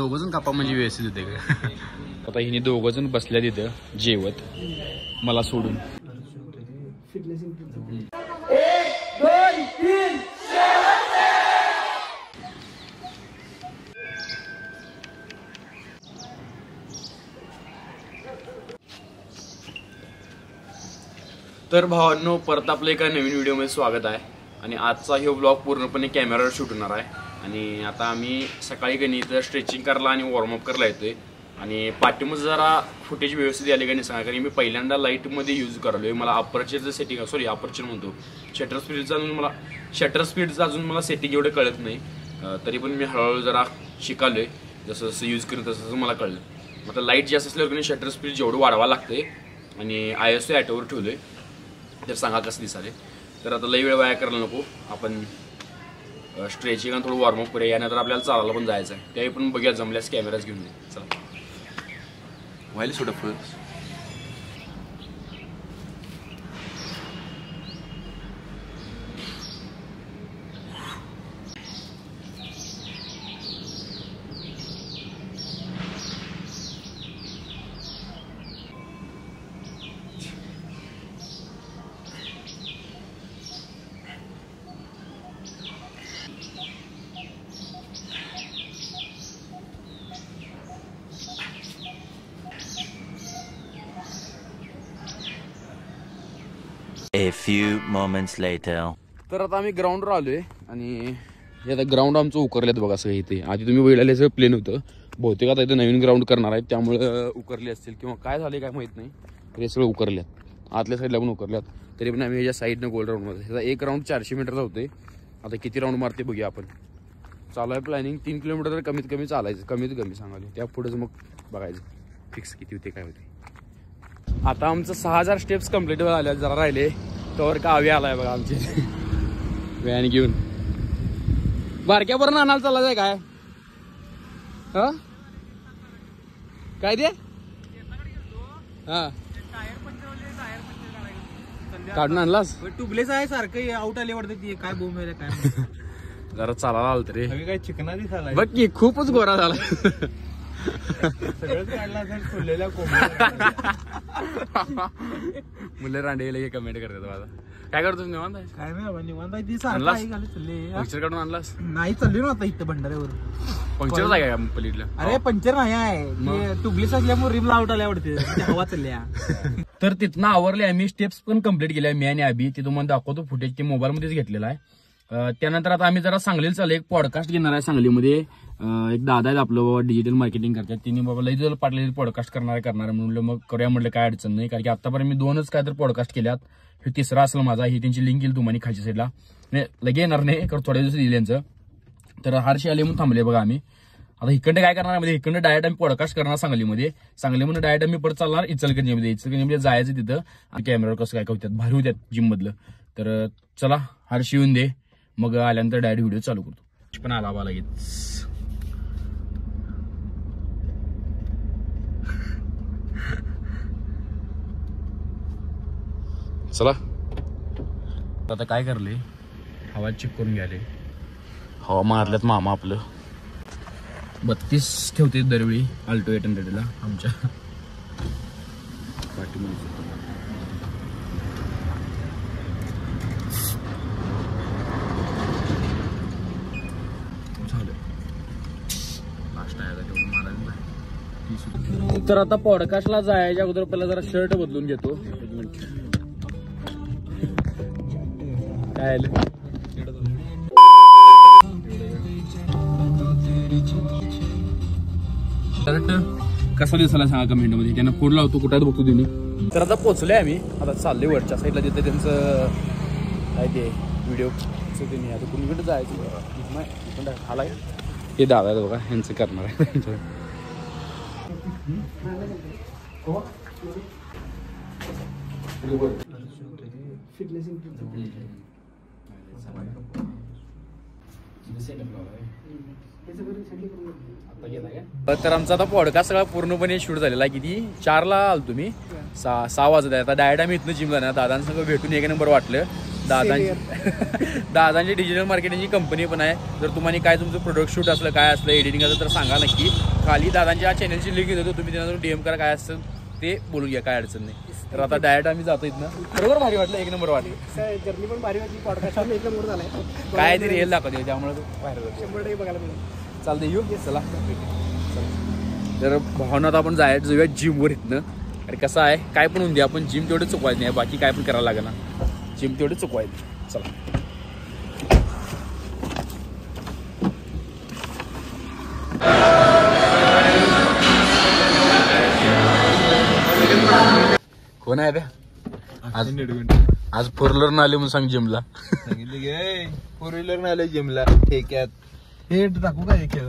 दोघंजण कापा म्हणजे व्यवस्थित होते का? आता हिने दोघंजण बसल्या तिथं जेवत मला सोडून. 1 2 3 तर भावांनो, परत आपलं एका नवीन व्हिडिओमध्ये स्वागत आहे. आणि आजचा हे ब्लॉग पूर्णपणे कॅमेरावर शूट होणार आहे. आणि आता आम्ही सकाळी गणित स्ट्रेचिंग करायला आणि वॉर्मअप करायला येतोय. आणि पाठीमध्ये जरा फुटेज व्यवस्थित आले का नाही सांगा, कारण मी पहिल्यांदा लाईटमध्ये यूज करालोय. मला अपर्चरचं सेटिंग अपर्चर म्हणतो शटर स्पीडचं अजून मला सेटिंग एवढं कळत नाही. तरी पण मी हळूहळू जरा शिकालोय. जसं जसं यूज करेन तसं मला कळलं. आता लाईट जास्त असल्यावर की शटर स्पीड जेवढं वाढवा लागते. आणि ISO ॲटोवर ठेवलोय. तर सांगा कसं दिसाले. तर आता लई वेळ वाया करायला नको, आपण स्ट्रेचिंग आणि थोडं वॉर्मअप करूया. यानंतर आपल्याला चालायला पण जायचं आहे. त्याही पण बघूया, जमल्यास कॅमेराच घेऊन ये. चला व्हायला सोडा first. A few moments later. तर आता आम्ही ग्राउंडवर आलोय आणि आता ग्राउंड आमचं उकरलेत बघा सगळं. इथे आधी तुम्ही बघितलेलं सगळं प्लेन होतं. बहुतेक आता इथं नवीन ग्राउंड करणार आहेत, त्यामुळे उकरले असतील किंवा काय झाले काय माहित नाही. तर हे सगळं उकरल्यात. आतल्या साईडला पण उकरल्यात. तरी पण आम्ही ह्याच्या साईडनं गोल राऊंडमध्ये ह्याचा एक राऊंड 400 मीटरचा होते. आता किती राऊंड मारते बघूया आपण. चालू आहे प्लॅनिंग 3 किलोमीटर तर कमीत कमी चालायचं, कमीत कमी सांगाले. त्या पुढेच मग बघायचं फिक्स किती होते काय होते. आता आमचं 6000 स्टेप्स कम्प्लीट झाल्या. जरा राहिले तर काव्य आलाय बघा आमची व्हॅन घेऊन. बारक्यापर्यंत आणायला चालायचंय काय? हा काय ते? हा काढून आणलास? टुबलेच आहे सारखं आउट आले वाटतं. ती काय बोंब आहे काय? जरा चालायला आलं तरी काय चिकना दिसायला बघ की खूपच गोरा झाला. सगळंच काढला खुललेल्या मुलं रांडे कमेंट करतात माझा. काय करतोस निवांत? काय नाही निवांत पंक्चर काढून आणलास? नाही चालली ना आता इथं भंडाऱ्यावर. पंक्चर आहे का पलीकडला? अरे पंक्चर नाही आहे, टुबलीस असल्यामुळे रिम आउट आल्या वाटते, हवा चालल्या. तर तिथनं आवरले आम्ही. स्टेप्स पण कम्प्लीट केल्या मी आणि अभि. ते तुम्हाला दाखवतो फुटेज, ते मोबाईल मध्येच घेतलेला आहे. त्यानंतर आता आम्ही जरा सांगलीला चालू एक पॉडकास्ट घेणार आहे. सांगलीमध्ये एक दादा आहेत आपलं बाबा, डिजिटल मार्केटिंग करतात. तिने बाबा लई जर पाटले पॉडकास्ट करणार म्हणलं मग करूया. म्हटलं काय अडचण नाही, कारण की आतापर्यंत मी 2च काय तर पॉडकास्ट केल्यात. हे 3रा असेल माझा. ही त्यांची लिंक येईल तुम्हाला खालच्या साईडला. लगे येणार नाही कारण थोड्या दिवस येईल यांचं. तर हर्षी आले म्हणून थांबले बघा आम्ही. आता इकडे काय करणार म्हणजे इकडे डायरेक्ट आम्ही पॉडकास्ट करणार सांगलीमध्ये. सांगलीमध्ये डायरेक्ट आम्ही परत चालणार इचलकरंजीमध्ये जायचं तिथं. आणि कॅमेरावर कसं काय होत्यात भारी होत्यात जिम मधलं. तर चला हर्षी येऊन दे, मग आल्यानंतर डायरेक्ट व्हिडिओ चालू करतो. पण आला लगेच. चला आता काय करले, हवा चेक करून घ्याले. हवा मारल्यात मामा आपलं. 32 ठेवते दरवेळी अल्टो 800ला आमच्या पाठीमध्ये. तर आता पॉडकास्टला जायच्या अगोदर पहिला जरा शर्ट बदलून घेतो. एक मिनिट. काय शर्ट कसा दिसायला सांगा कमेंट मध्ये. त्यांना फोन लावतो कुठे बघतो तुम्ही. तर आता पोहोचलोय आम्ही. आता चाललोय वरच्या साईडला, तिथे त्यांचं काय ते व्हिडिओ त्यांनी. आता कुणीकडे जायचं आलाय हे दादा बघा, यांचं करणार आहे. तर आमचा आता पॉडकास्ट सगळा पूर्णपणे शूट झालेला आहे. किती 4ला आलो तुम्ही, 6 वाजत आहे. आता डायरेक्ट आम्ही इथनं जिम जाणार. दादांसंग भेटून एक नंबर वाटलं. दादांची डिजिटल मार्केटिंगची कंपनी पण आहे. जर तुम्हाला काय तुमचं प्रोडक्ट शूट असलं काय असलं एडिटिंग असलं तर सांगा नक्की. खाली दादांच्या चॅनलची लिंक देतो, तुम्ही त्यांना DM करा, काय असतं ते बोलून घ्या, काय अडचण नाही. तर आता डायरेक्ट आम्ही जातो इथनं. बरोबर भारी वाटलं, एक नंबर वाटलं. जर्नी पण भारी वाटली, पॉडकास्ट एक नंबर झालाय. काय तरी रिअल दाखवते त्यामुळे बाहेर 100% बघायला मिळेल. चालतं, येऊ चला. तर भावनात आपण जाऊया जिमवर इथनं. अरे कसं आहे, काय पण होऊन दे, आपण जिम तेवढं चुकवायचं नाही, बाकी काय पण करायला लागेल ना, जिम तेवढं चुकवायचं. चला कोण आहे आज 4 व्हीलर आले म्हणून सांग जिमला. सांगितलं गे 4 व्हीलर नाही आलं जिमला ठेक्यात. हे टाकू का हे खेळ?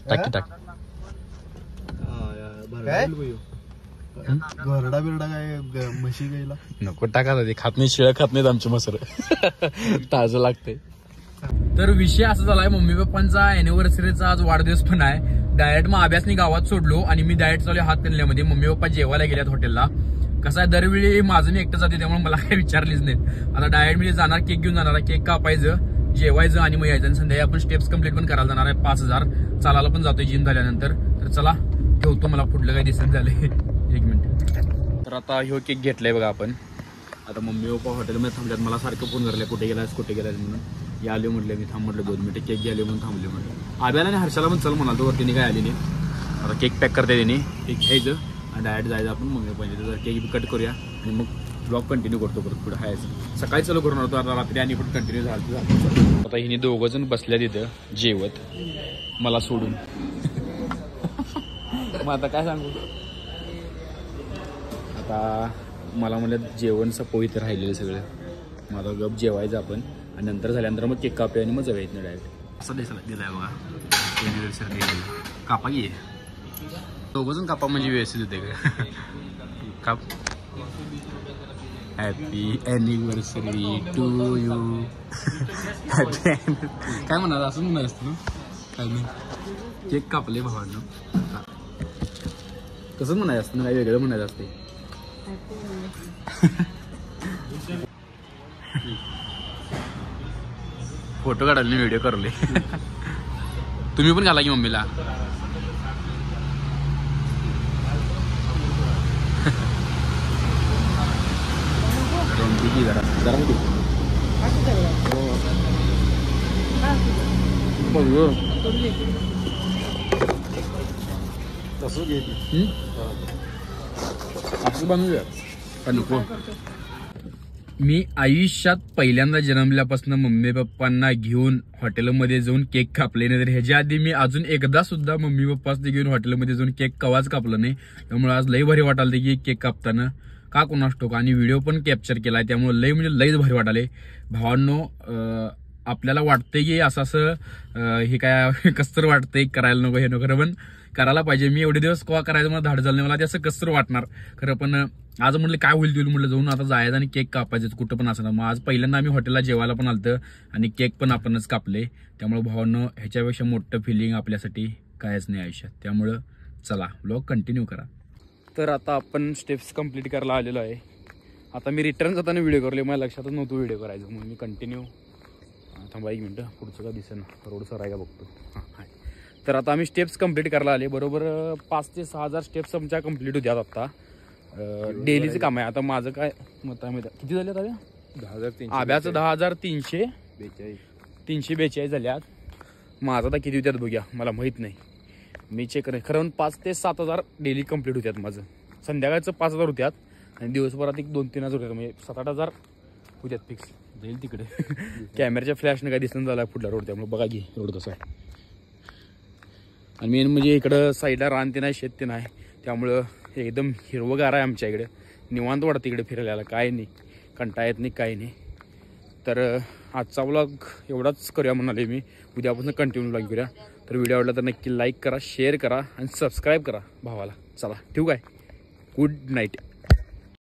टाकी घरडा बिरडा काय म्हशी गायला नको टाका, ते खात नाही, शिळ्या खात नाहीत आमचे मसर. ताजं लागते. तर विषय असा झालाय, मम्मी पप्पांचा अॅनिव्हर्सरीचा आज वाढदिवस पण आहे. डायरेक्ट मग अभ्यासनी गावात सोडलो आणि मी डायरेक्ट चालू हात कणल्यामध्ये. मम्मी पप्पा जेवायला गेल्यात हॉटेलला. कसं आहे, दरवेळी माझं मी एकटं जाते त्यामुळे मला काही विचारलीच नाहीत. आता डायरेक्ट मी जाणार, केक घेऊन जाणार, केक कापायचं, जेवायचं आणि मग यायचं. आणि संध्याकाळी आपण स्टेप्स कम्प्लीट पण करायला जाणार आहे 5000. चालायला पण जातोय जिम झाल्यानंतर. तर चला ठेवतो, मला पुढलं काही दिसत झालंय. 1 मिनिट. तर आता ह्यो केक घेतलाय बघा आपण. आता मम्मी पप्पा हॉटेलमध्ये थांबल्यात, मला सारखं फोन करले कुठे गेलास म्हणून. या आले म्हटले, मी थांब म्हटलं 2 मिनिटं, केक घ्याले म्हणून थांबले म्हटलं. आब्याला आणि हर्षाला पण चल म्हणाल, तो वरतीने काय आली नाही. आता केक पॅक करते त्यांनी, केक घ्यायचं आणि डायरेक्ट जायचं आपण मम्मी पप्पांच्या. तर केक कट करूया आणि मग ब्लॉग कंटिन्यू करतो परत पुढे हायचं. सकाळी चालू करून होतो, आता रात्री आणि पण कंटिन्यू झालं. आता हिने 2 जण बसल्या तिथं जेवत, मला सोडून. मग आता काय सांगू, आता मला म्हणलं जेवण सपोईत राहिलेलं सगळं. मग आता गप जेवायचं आपण आणि नंतर झाल्यानंतर मग केक कापूया आणि मग जाऊया इथनं डायरेक्ट. असं दिलाय बघा एनिव्हर्सरी कापा की 2 जण कापा म्हणजे व्यवस्थित होते का. काप. Happy anniversary to you. Happy काय म्हणाल, असं म्हणाल असतं ना, काय नाही. केक कापले भावांना, तसंच म्हणायचं असतं ना, काही वेगळं म्हणायचं असते. फोटो काढायला व्हिडिओ करले. तुम्ही पण घाला की मम्मीला. तसं घे असं बनवूया का नको. मी आयुष्यात पहिल्यांदा जन्मल्यापासून मम्मी पप्पांना घेऊन हॉटेलमध्ये जाऊन केक कापले नाही. तर ह्याच्या आधी मी अजून एकदा सुद्धा मम्मी पप्पांना घेऊन हॉटेलमध्ये जाऊन केक कवाच कापलं नाही. त्यामुळे आज लई भारी वाटाले की केक कापताना, का कोणास ठाऊक. आणि व्हिडिओ पण कॅप्चर केलाय त्यामुळे लई म्हणजे लईच भारी वाटाले. भावांनो, आपल्याला वाटतंय की असं हे काय कसतर वाटतंय, करायला नको हे नको, खरं पण करायला पाहिजे. मी एवढे दिवस कवा करायचं मला धाड झालं नाही, मला ते असं कसतर वाटणार खरं. पण आज म्हटलं काय होईल म्हटलं जाऊन आता जायचं आणि केक कापायचं कुठं पण असं. मग आज पहिल्यांदा आम्ही हॉटेलला जेवायला पण आलतं आणि केक पण आपणच कापले. त्यामुळे भावांनो, ह्याच्यापेक्षा मोठं फिलिंग आपल्यासाठी कायच नाही आयुष्यात. त्यामुळं चला व्लॉग कंटिन्यू करा. तर आता आपण स्टेप्स कंप्लीट करायला आलेलो आहे. आता मी रिटर्न जाताना व्हिडिओ करले, मला लक्षातच नव्हतं व्हिडिओ करायचं म्हणून मी कंटिन्यू. थांबा 1 मिनिटं, पुढचं का दिसेना, रोड सर आहे का बघतो. हां, तर आता आम्ही स्टेप्स कंप्लीट करायला आले. बरोबर 5 ते 6000 स्टेप्स आमच्या कंप्लीट होत्यात आता. डेलीचं काम आहे. आता माझं काय मत आहे माहिती किती झाले आता? 10,300. आब्याचं 10,342 झाल्यात. माझं आता किती होत्यात बघूया, मला माहीत नाही, मी चेक करेन. खरं 5 ते 7000 डेली कंप्लीट होत्यात माझं. संध्याकाळचं 5000 होत्यात आणि दिवसभरात 1-2-3 हजार होत्यात, म्हणजे 7-8 होत्यात फिक्स. जाईल तिकडे. कॅमेऱ्याच्या फ्लॅशनं काय दिसणं झाला पुढला रोड, त्यामुळे बघा की रोड कसा आहे. आणि मेन म्हणजे इकडं साईडला रान ते नाही, शेत ते नाही, त्यामुळं एकदम हिरवगार आहे आमच्या इकडे. निवांत वाटतं इकडे फिरायला, काय नाही, कंटाळा येत नाही, काही नाही. तर आजचा व्लॉग एवढाच करूया म्हणाले मी. उद्यापासून कंटिन्यू व्लॉग करूया. तर व्हिडिओ आवडला तर नक्की लाईक करा, शेअर करा आणि सबस्क्राईब करा भावाला. चला ठेवू काय, गुड नाईट.